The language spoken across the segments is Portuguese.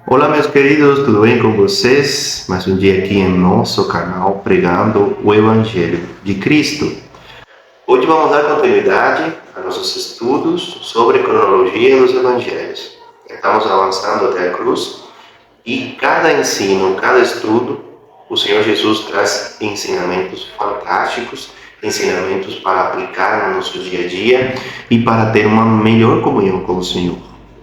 Olá, meus queridos, tudo bem com vocês? Mais um dia aqui em nosso canal pregando o Evangelho de Cristo. Hoje vamos dar continuidade a nossos estudos sobre a cronologia dos Evangelhos. Estamos avançando até a cruz e cada ensino, cada estudo, o Senhor Jesus traz ensinamentos fantásticos, ensinamentos para aplicar no nosso dia a dia e para ter uma melhor comunhão com o Senhor.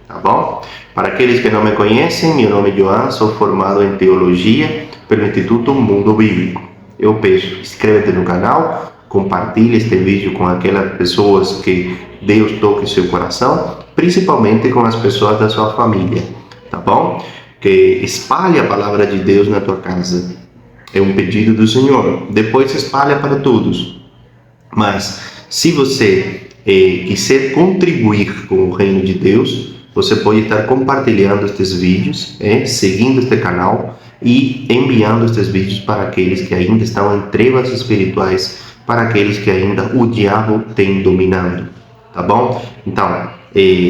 Tá bom? Para aqueles que não me conhecem, meu nome é Joan, sou formado em Teologia pelo Instituto Mundo Bíblico. Eu peço, inscreva-te no canal, compartilhe este vídeo com aquelas pessoas que Deus toque seu coração, principalmente com as pessoas da sua família, tá bom? Que espalhe a palavra de Deus na tua casa. É um pedido do Senhor. Depois espalha para todos. Mas se você quiser contribuir com o reino de Deus, você pode estar compartilhando estes vídeos, seguindo este canal e enviando estes vídeos para aqueles que ainda estão em trevas espirituais, para aqueles que ainda o diabo tem dominando, tá bom? Então,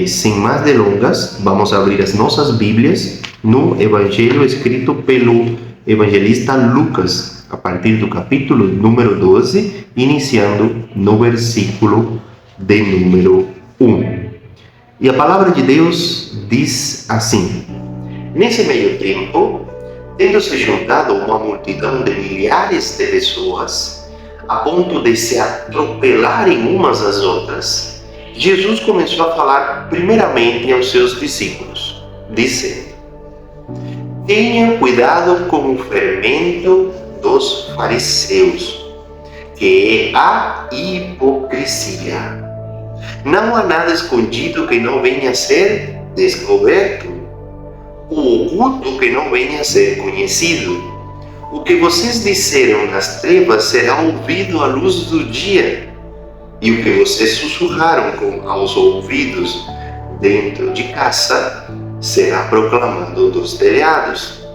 sem mais delongas, vamos abrir as nossas Bíblias no Evangelho escrito pelo evangelista Lucas, a partir do capítulo número 12, iniciando no versículo de número 1. E a palavra de Deus diz assim: nesse meio tempo, tendo-se juntado uma multidão de milhares de pessoas, a ponto de se atropelarem umas às outras, Jesus começou a falar primeiramente aos seus discípulos, dizendo: tenham cuidado com o fermento dos fariseus, que é a hipocrisia. Não há nada escondido que não venha a ser descoberto, o oculto que não venha a ser conhecido. O que vocês disseram nas trevas será ouvido à luz do dia, e o que vocês sussurraram aos ouvidos dentro de casa será proclamado dos telhados.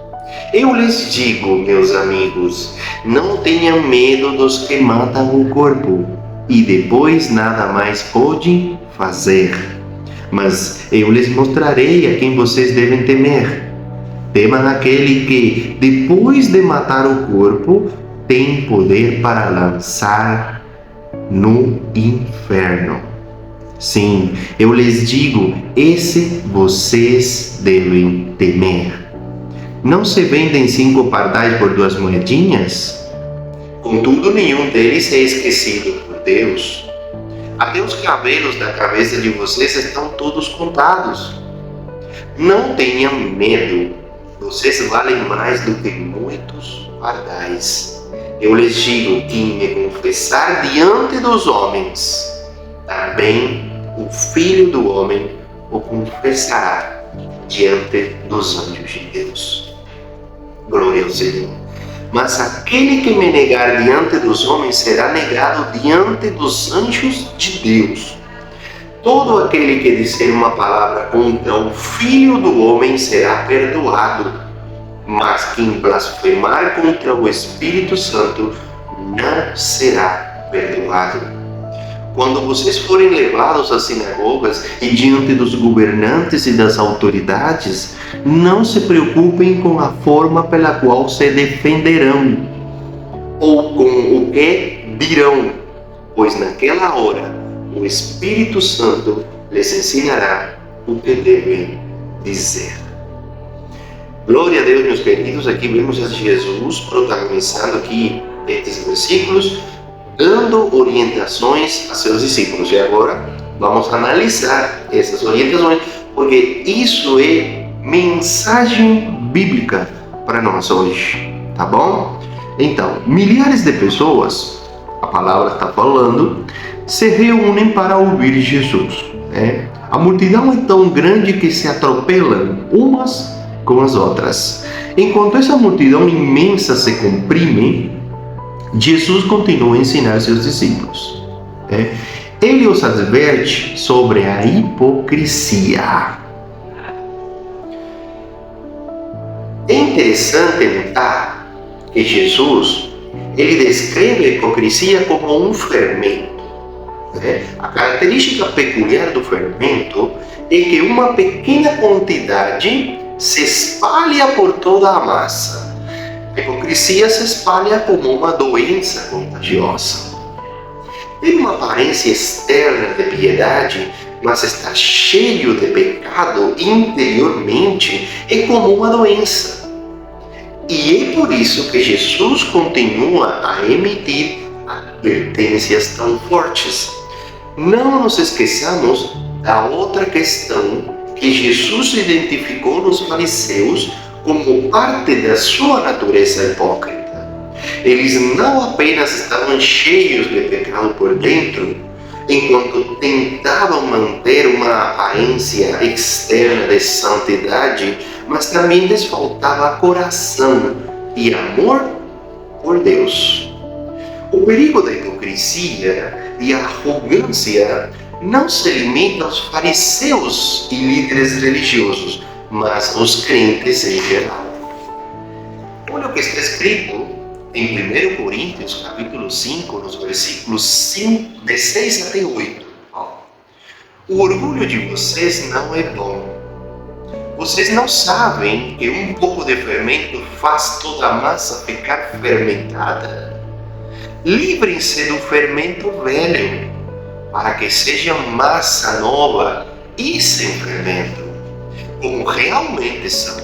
Eu lhes digo, meus amigos, não tenham medo dos que matam o corpo e depois nada mais podem fazer. Mas eu lhes mostrarei a quem vocês devem temer. Temam aquele que, depois de matar o corpo, tem poder para lançar no inferno. Sim, eu lhes digo, esse vocês devem temer. Não se vendem 5 pardais por 2 moedinhas? Contudo, nenhum deles é esquecido por Deus. Até os cabelos da cabeça de vocês estão todos contados. Não tenham medo, vocês valem mais do que muitos pardais. Eu lhes digo, quem me confessar diante dos homens, também o Filho do Homem o confessará diante dos anjos de Deus. Glória ao Senhor. Mas aquele que me negar diante dos homens será negado diante dos anjos de Deus. Todo aquele que disser uma palavra contra o Filho do Homem será perdoado, mas quem blasfemar contra o Espírito Santo não será perdoado. Quando vocês forem levados às sinagogas e diante dos governantes e das autoridades, não se preocupem com a forma pela qual se defenderão ou com o que dirão, pois naquela hora o Espírito Santo lhes ensinará o que devem dizer. Glória a Deus, meus queridos. Aqui vemos a Jesus protagonizando aqui estes versículos, dando orientações a seus discípulos. E agora vamos analisar essas orientações, porque isso é mensagem bíblica para nós hoje, tá bom? Então, milhares de pessoas, a palavra está falando, se reúnem para ouvir Jesus. A multidão é tão grande que se atropelam umas com as outras. Enquanto essa multidão imensa se comprime, Jesus continua a ensinar seus discípulos. Ele os adverte sobre a hipocrisia. É interessante notar que Jesus ele descreve a hipocrisia como um fermento. A característica peculiar do fermento é que uma pequena quantidade se espalha por toda a massa. A hipocrisia se espalha como uma doença contagiosa. Tem uma aparência externa de piedade, mas está cheio de pecado interiormente, é como uma doença. E é por isso que Jesus continua a emitir advertências tão fortes. Não nos esqueçamos da outra questão que Jesus identificou nos fariseus como parte da sua natureza hipócrita. Eles não apenas estavam cheios de pecado por dentro, enquanto tentavam manter uma aparência externa de santidade, mas também lhes faltava coração e amor por Deus. O perigo da hipocrisia e a arrogância não se limita aos fariseus e líderes religiosos, mas aos crentes em geral. Olha o que está escrito em 1 Coríntios, capítulo 5, nos versículos de 6 até 8. O orgulho de vocês não é bom. Vocês não sabem que um pouco de fermento faz toda a massa ficar fermentada? Livrem-se do fermento velho, para que seja massa nova e sem fermento, como realmente são.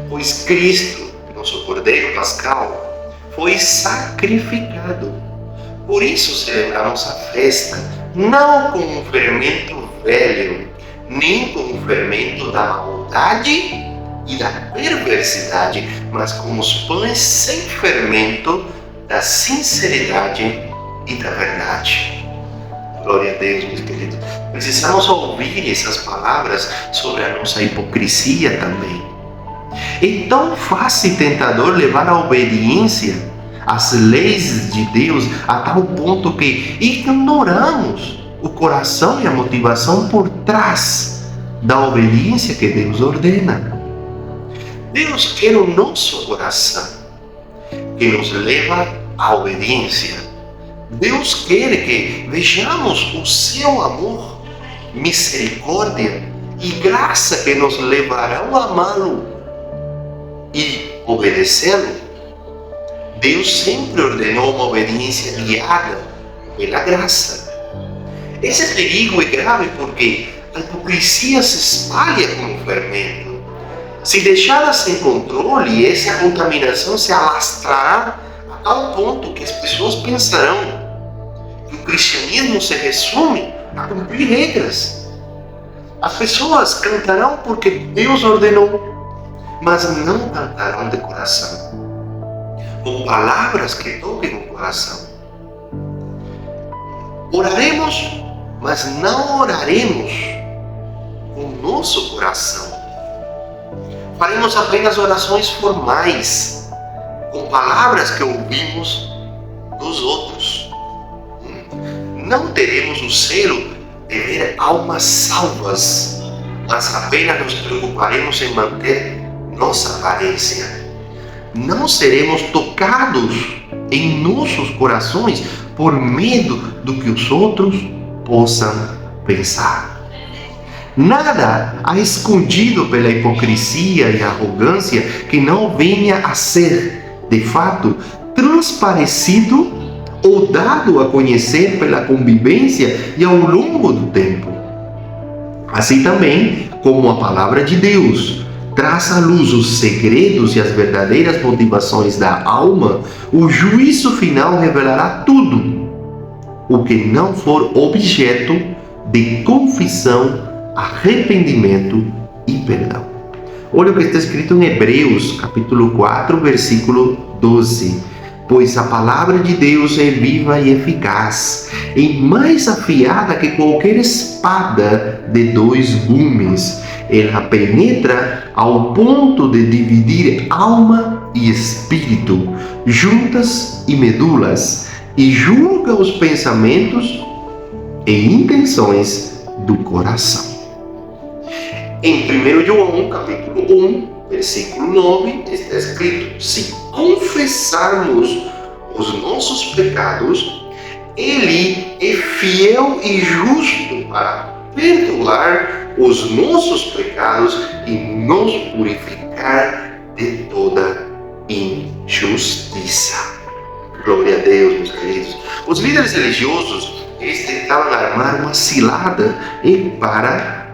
Pois Cristo, nosso Cordeiro Pascal, foi sacrificado. Por isso celebramos a festa, não com um fermento velho, nem com o fermento da maldade e da perversidade, mas com os pães sem fermento da sinceridade e da verdade. Glória a Deus, meus queridos. Precisamos ouvir essas palavras sobre a nossa hipocrisia também. É tão fácil e tentador levar a obediência às leis de Deus a tal ponto que ignoramos o coração e a motivação por trás da obediência que Deus ordena. Deus quer o nosso coração, que nos leva à obediência. Deus quer que vejamos o seu amor, misericórdia e graça que nos levarão a amá-lo e obedecê-lo. Deus sempre ordenou uma obediência guiada pela graça. Esse perigo é grave porque a hipocrisia se espalha como fermento. Se deixada sem controle, essa contaminação se alastrará a tal ponto que as pessoas pensarão que o cristianismo se resume a cumprir regras. As pessoas cantarão porque Deus ordenou, mas não cantarão de coração, com palavras que toquem o coração. Oraremos, mas não oraremos com o nosso coração. Faremos apenas orações formais, com palavras que ouvimos dos outros. Não teremos o zelo de ver almas salvas, mas apenas nos preocuparemos em manter nossa aparência. Não seremos tocados em nossos corações por medo do que os outros possam pensar. Nada há escondido pela hipocrisia e arrogância que não venha a ser, de fato, transparecido ou dado a conhecer pela convivência e ao longo do tempo. Assim também como a palavra de Deus traz à luz os segredos e as verdadeiras motivações da alma, o juízo final revelará tudo o que não for objeto de confissão, arrependimento e perdão. Olha o que está escrito em Hebreus, capítulo 4, versículo 12. Pois a palavra de Deus é viva e eficaz, e mais afiada que qualquer espada de 2 gumes. Ela penetra ao ponto de dividir alma e espírito, juntas e medulas, e julga os pensamentos e intenções do coração. Em 1 João, capítulo 1, versículo 9, está escrito: se confessarmos os nossos pecados, Ele é fiel e justo para perdoar os nossos pecados e nos purificar de toda injustiça. Glória a Deus, meus queridos. Os líderes religiosos, eles tentavam armar uma cilada para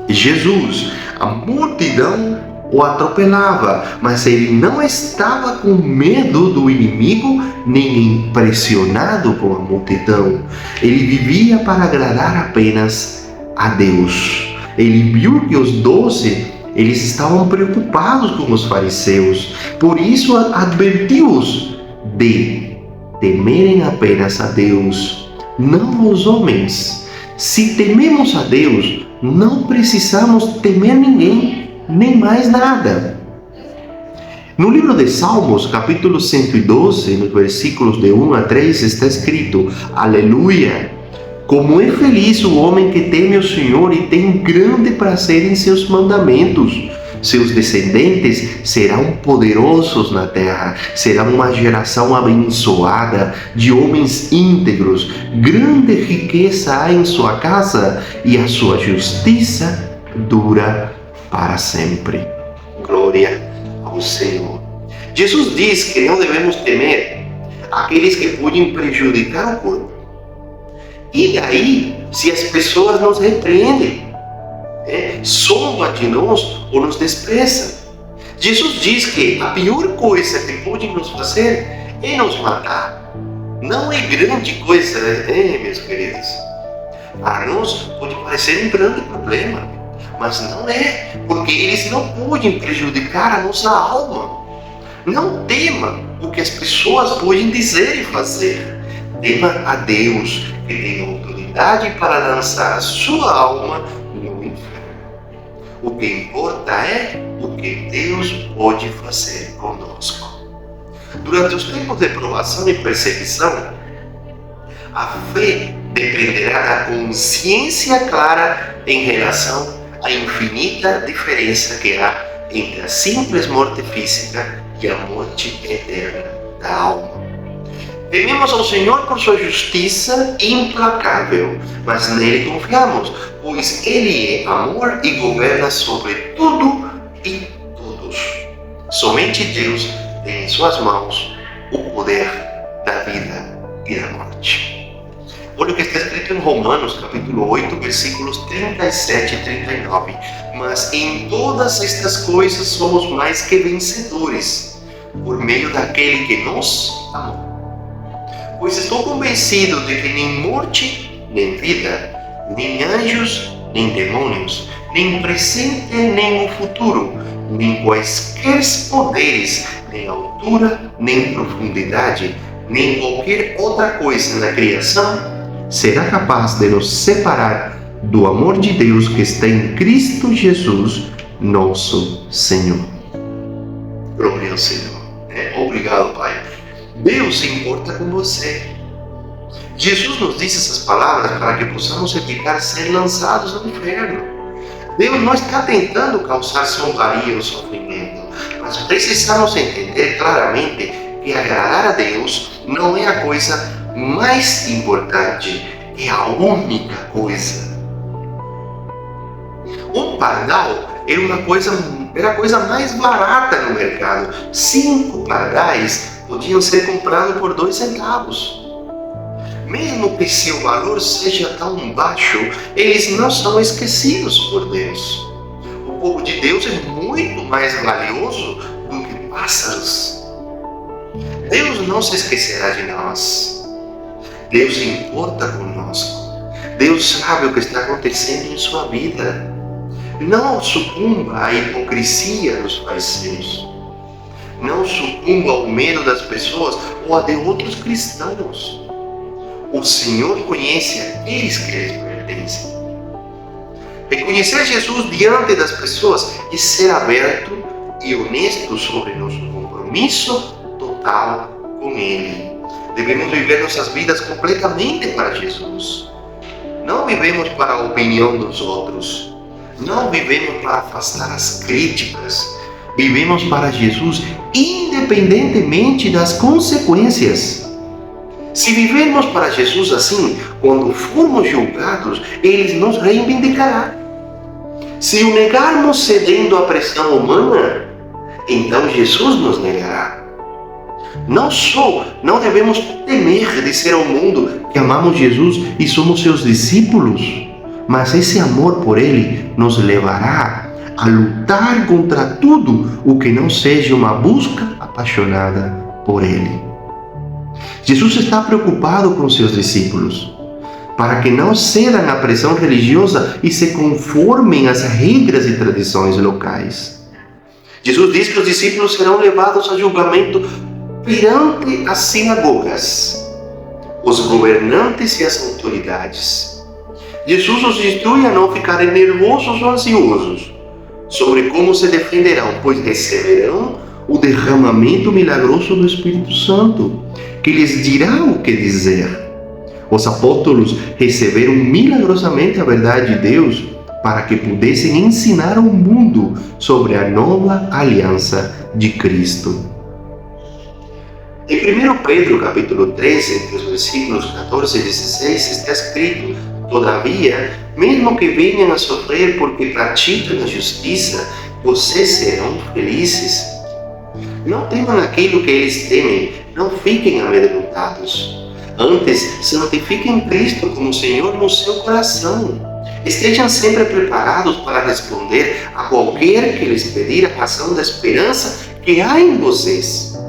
Jesus. A multidão o atropelava, mas ele não estava com medo do inimigo, nem impressionado com a multidão. Ele vivia para agradar apenas a Deus. Ele viu que os 12, eles estavam preocupados com os fariseus, por isso advertiu-os de temerem apenas a Deus, não os homens. Se tememos a Deus, não precisamos temer ninguém, nem mais nada. No livro de Salmos, capítulo 112, nos versículos de 1 a 3, está escrito: Aleluia! Como é feliz o homem que teme o Senhor e tem grande prazer em seus mandamentos. Seus descendentes serão poderosos na terra, serão uma geração abençoada de homens íntegros. Grande riqueza há em sua casa e a sua justiça dura para sempre. Glória ao Senhor. Jesus diz que não devemos temer aqueles que podem prejudicar o corpo. E daí, se as pessoas nos repreendem, zombam de nós ou nos desprezam. Jesus diz que a pior coisa que podem nos fazer é nos matar. Não é grande coisa, meus queridos. Para nós pode parecer um grande problema, mas não é, porque eles não podem prejudicar a nossa alma. Não tema o que as pessoas podem dizer e fazer. Tema a Deus, que tem autoridade para lançar a sua alma no inferno. O que importa é o que Deus pode fazer conosco. Durante os tempos de provação e perseguição, a fé dependerá da consciência clara em relação à infinita diferença que há entre a simples morte física e a morte eterna da alma. Tememos ao Senhor por sua justiça implacável, mas nele confiamos, pois Ele é amor e governa sobre tudo e todos. Somente Deus tem em suas mãos o poder da vida e da morte. Olha o que está escrito em Romanos, capítulo 8, versículos 37 e 39. Mas em todas estas coisas somos mais que vencedores, por meio daquele que nos amou. Pois estou convencido de que nem morte, nem vida, nem anjos, nem demônios, nem presente, nem o futuro, nem quaisquer poderes, nem altura, nem profundidade, nem qualquer outra coisa na criação, será capaz de nos separar do amor de Deus que está em Cristo Jesus, nosso Senhor. Glória ao Senhor. Obrigado, Pai. Deus se importa com você. Jesus nos disse essas palavras para que possamos evitar ser lançados no inferno. Deus não está tentando causar zombaria ou sofrimento, mas precisamos entender claramente que agradar a Deus não é a coisa mais importante, é a única coisa. Um pardal era a coisa mais barata no mercado. 5 pardais podiam ser comprados por 2 centavos. Mesmo que seu valor seja tão baixo, eles não são esquecidos por Deus. O povo de Deus é muito mais valioso do que pássaros. Deus não se esquecerá de nós. Deus se importa conosco. Deus sabe o que está acontecendo em sua vida. Não sucumba à hipocrisia dos fariseus. Não sucumba ao medo das pessoas ou a de outros cristãos. O Senhor conhece aqueles que lhes pertencem. Reconhecer Jesus diante das pessoas e ser aberto e honesto sobre nosso compromisso total com Ele. Devemos viver nossas vidas completamente para Jesus. Não vivemos para a opinião dos outros. Não vivemos para afastar as críticas. Vivemos para Jesus independentemente das consequências. Se vivermos para Jesus assim, quando formos julgados, Ele nos reivindicará. Se o negarmos cedendo à pressão humana, então Jesus nos negará. Não devemos temer dizer ao mundo que amamos Jesus e somos seus discípulos, mas esse amor por Ele nos levará a lutar contra tudo o que não seja uma busca apaixonada por Ele. Jesus está preocupado com seus discípulos, para que não cedam à pressão religiosa e se conformem às regras e tradições locais. Jesus diz que os discípulos serão levados a julgamento perante as sinagogas, os governantes e as autoridades. Jesus os instrui a não ficarem nervosos ou ansiosos sobre como se defenderão, pois receberão o derramamento milagroso do Espírito Santo, que lhes dirá o que dizer. Os apóstolos receberam milagrosamente a verdade de Deus para que pudessem ensinar ao mundo sobre a nova aliança de Cristo. Em 1 Pedro, capítulo 3, entre os versículos 14 e 16, está escrito: todavia, mesmo que venham a sofrer porque praticam a justiça, vocês serão felizes. Não temam aquilo que eles temem, não fiquem amedrontados. Antes, santifiquem Cristo como Senhor no seu coração. Estejam sempre preparados para responder a qualquer que lhes pedir a razão da esperança que há em vocês.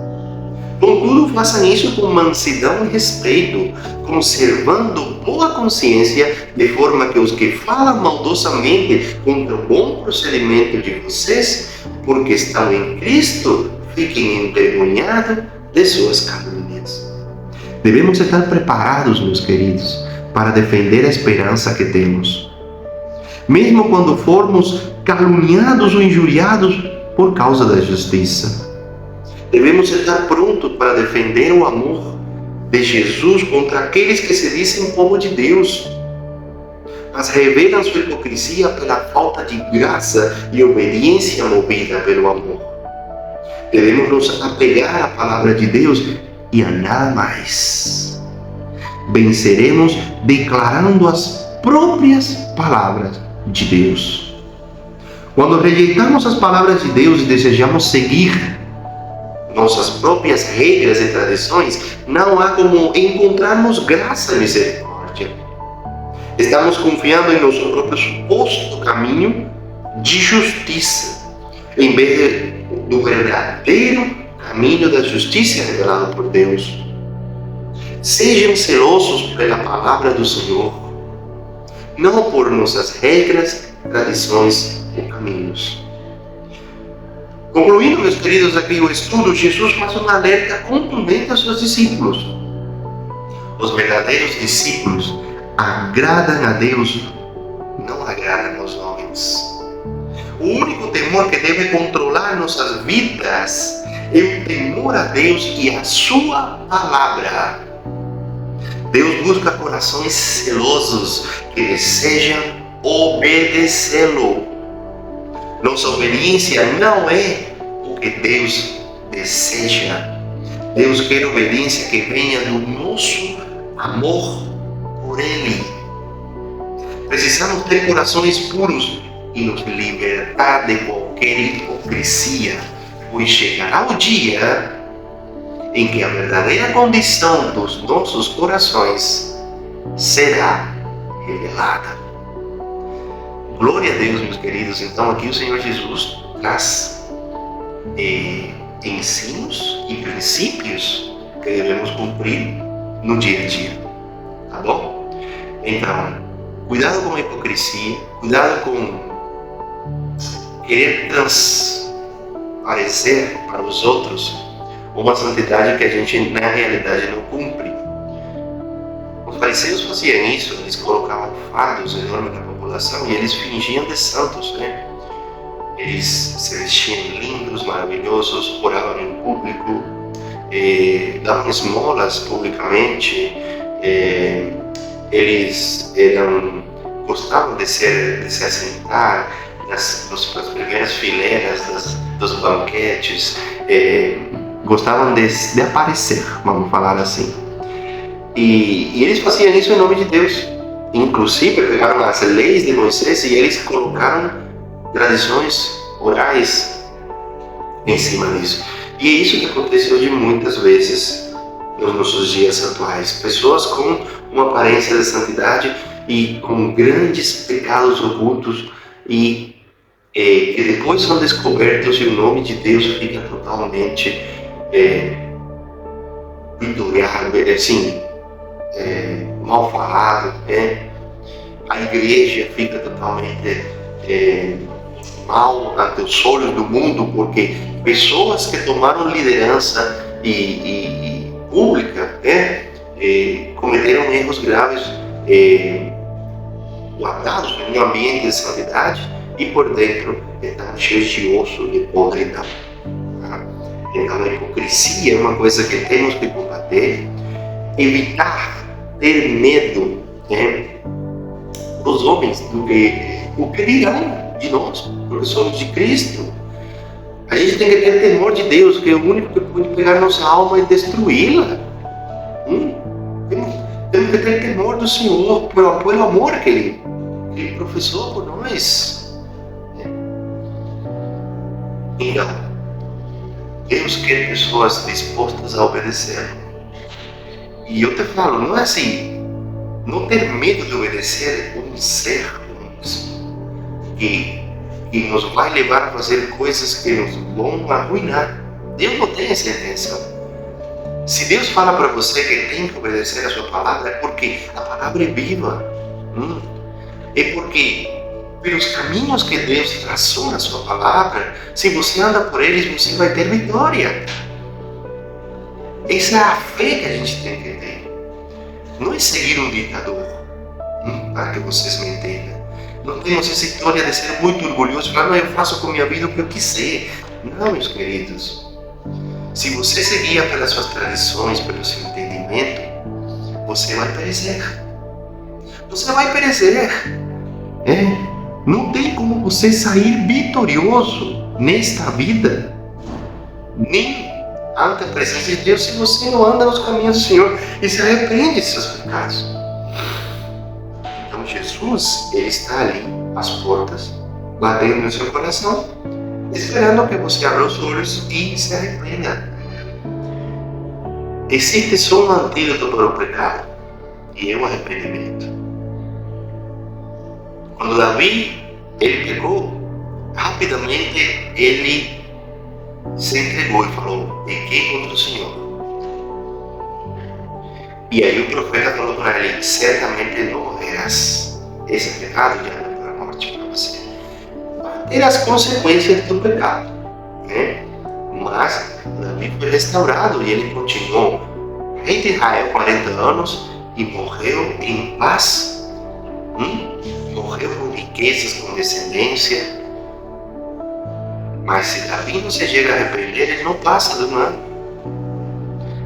Contudo, façam isso com mansidão e respeito, conservando boa consciência, de forma que os que falam maldosamente contra o bom procedimento de vocês, porque estão em Cristo, fiquem envergonhados de suas calúnias. Devemos estar preparados, meus queridos, para defender a esperança que temos, mesmo quando formos caluniados ou injuriados por causa da justiça. Devemos estar prontos para defender o amor de Jesus contra aqueles que se dizem povo de Deus, mas revelam sua hipocrisia pela falta de graça e obediência movida pelo amor. Devemos nos apegar à palavra de Deus e a nada mais. Venceremos declarando as próprias palavras de Deus. Quando rejeitamos as palavras de Deus e desejamos seguir nossas próprias regras e tradições, não há como encontrarmos graça e misericórdia. Estamos confiando em nosso próprio suposto caminho de justiça, em vez do verdadeiro caminho da justiça revelado por Deus. Sejam zelosos pela palavra do Senhor, não por nossas regras, tradições ou caminhos. Concluindo, meus queridos, aqui o estudo, Jesus faz um alerta contundente aos seus discípulos. Os verdadeiros discípulos agradam a Deus, não agradam aos homens. O único temor que deve controlar nossas vidas é o temor a Deus e a sua palavra. Deus busca corações zelosos que desejam obedecê-lo. Nossa obediência não é o que Deus deseja. Deus quer obediência que venha do nosso amor por Ele. Precisamos ter corações puros e nos libertar de qualquer hipocrisia, pois chegará o dia em que a verdadeira condição dos nossos corações será revelada. Glória a Deus, meus queridos. Então aqui o Senhor Jesus traz ensinos e princípios que devemos cumprir no dia a dia, tá bom? Então, cuidado com a hipocrisia, cuidado com querer transparecer para os outros uma santidade que a gente na realidade não cumpre. Os fariseus faziam isso, eles colocavam fardos enormes na população e eles fingiam de santos, né? Eles se vestiam lindos, maravilhosos, oravam em público, davam esmolas publicamente, eles gostavam de se assentar nas primeiras fileiras dos banquetes, gostavam de aparecer, vamos falar assim. E eles faziam isso em nome de Deus. Inclusive pegaram as leis de Moisés e eles colocaram tradições orais em cima disso. E é isso que acontece hoje muitas vezes nos nossos dias atuais. Pessoas com uma aparência de santidade e com grandes pecados ocultos e que depois são descobertos e o nome de Deus fica totalmente vitoriado, assim, mal falado, a igreja fica totalmente mal ante os olhos do mundo, porque pessoas que tomaram liderança e pública cometeram erros graves guardados em um ambiente de santidade e por dentro estão cheios de osso e podridão. Então a hipocrisia é uma coisa que temos que combater, evitar ter medo dos homens, o que dirão de nós, porque somos de Cristo. A gente tem que ter temor de Deus, que é o único que pode pegar nossa alma e destruí-la. Temos que ter temor do Senhor, pelo amor que Ele professou por nós. Então, Deus quer pessoas dispostas a obedecer. E eu te falo, não é assim, não ter medo de obedecer um ser que nos vai levar a fazer coisas que nos vão arruinar. Deus não tem essa intenção. Se Deus fala para você que tem que obedecer a sua palavra, é porque a palavra é viva. É porque pelos caminhos que Deus traçou na sua palavra, se você anda por eles, você vai ter vitória. Essa é a fé que a gente tem que ter. Não é seguir um ditador, para que vocês me entendam. Não temos essa história de ser muito orgulhoso e falar, não, eu faço com minha vida o que eu quiser. Não, meus queridos. Se você seguir pelas suas tradições, pelo seu entendimento, você vai perecer. Você vai perecer. Não tem como você sair vitorioso nesta vida, nem ante a presença de Deus, se você não anda nos caminhos do Senhor e se arrepende de seus pecados. Então Jesus, Ele está ali, às portas, batendo no seu coração, esperando que você abra os olhos e se arrependa. Existe só um antídoto para o pecado, e é o arrependimento. Quando Davi, ele pecou, rapidamente ele se entregou e falou, pequei contra o Senhor. E aí o profeta falou para ele, certamente não morrerás. Esse pecado já não é para a morte para você. Vai ter as consequências do pecado, Mas Davi foi restaurado e ele continuou rei de Israel 40 anos e morreu em paz. Morreu com riquezas, com descendência. Mas se Davi não se chega a arrepender, ele não passa de um ano.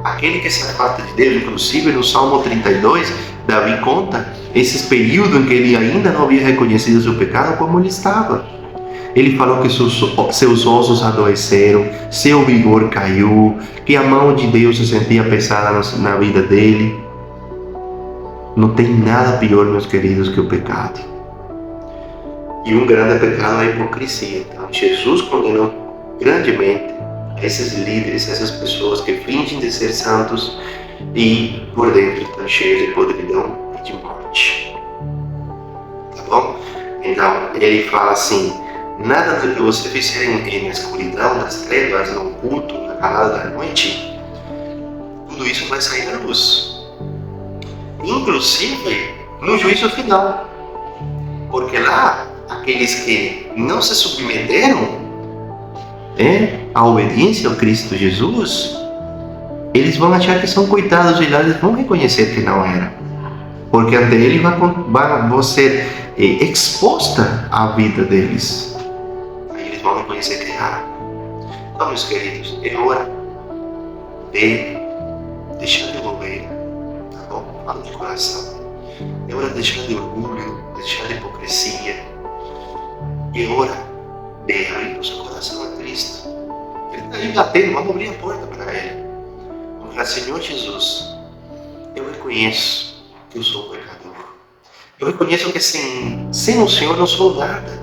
Aquele que se afasta de Deus, inclusive no Salmo 32, Davi conta esses períodos em que ele ainda não havia reconhecido o seu pecado, como ele estava. Ele falou que seus ossos adoeceram, seu vigor caiu, que a mão de Deus se sentia pesada na vida dele. Não tem nada pior, meus queridos, que o pecado. E um grande pecado é a hipocrisia. Então, Jesus condenou grandemente esses líderes, essas pessoas que fingem de ser santos e por dentro estão cheios de podridão e de morte. Tá bom? Então, ele fala assim, nada do que você fizer na escuridão, nas trevas, no oculto, na calada da noite, tudo isso vai sair à luz. Inclusive no juízo final. Porque lá, aqueles que não se submeteram à obediência ao Cristo Jesus, eles vão achar que são coitados e lá eles vão reconhecer que não era. Porque ante ele vai ser exposta a vida deles. Aí eles vão reconhecer que erraram. Então, meus queridos, é hora de deixar de bobeira, tá bom? Fala de coração. É hora de deixar de orgulho, deixar de hipocrisia. É hora de abrir o seu coração a Cristo. Ele está aí batendo, vamos abrir a porta para Ele. Vamos falar, Senhor Jesus, eu reconheço que eu sou pecador. Eu reconheço que sem o Senhor não sou nada.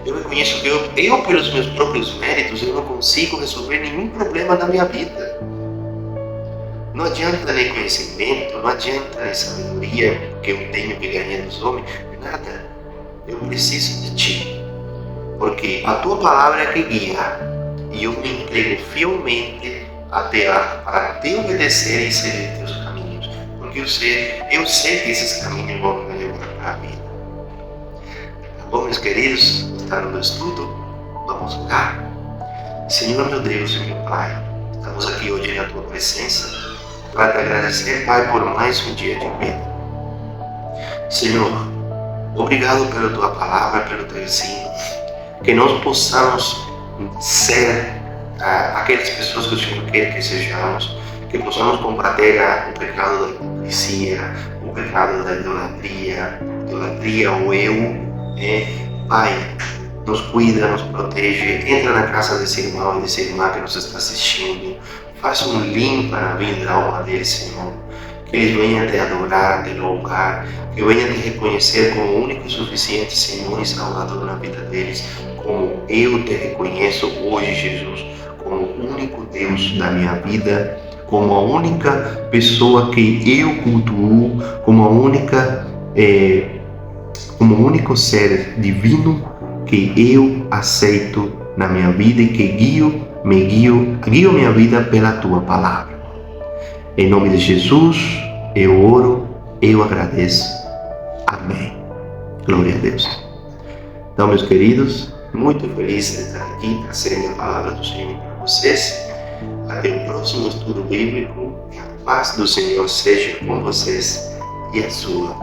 Eu reconheço que eu, pelos meus próprios méritos, eu não consigo resolver nenhum problema na minha vida. Não adianta nem conhecimento, não adianta nem sabedoria que eu tenho que ganhar dos homens, nada. Eu preciso de Ti, porque a Tua palavra é que guia, e eu me entrego fielmente até para Te obedecer e seguir Teus caminhos, porque eu sei que esses caminhos vão me levar para a vida. Tá bom, meus queridos? Está no meu estudo? Vamos orar. Senhor, meu Deus e meu Pai, estamos aqui hoje na Tua presença para te agradecer, Pai, por mais um dia de vida. Senhor, obrigado pela Tua palavra, pelo Teu ensino, que nós possamos ser aquelas pessoas que o Senhor quer que sejamos, que possamos combater o pecado da hipocrisia, o pecado da idolatria ao eu. Pai, nos cuida, nos protege, entra na casa desse irmão e dessa irmã que nos está assistindo, faça um limpa na vida da alma deles, Senhor, que eles venham te adorar, te louvar, que venham te reconhecer como o único e suficiente Senhor e Salvador na vida deles, como eu te reconheço hoje, Jesus, como o único Deus da minha vida, como a única pessoa que eu cultuo, como o único ser divino que eu aceito na minha vida e que guio minha vida pela Tua palavra. Em nome de Jesus, eu oro, eu agradeço. Amém. Glória a Deus. Então, meus queridos, muito feliz de estar aqui trazendo a palavra do Senhor para vocês. Até o próximo estudo bíblico. Que a paz do Senhor seja com vocês e a sua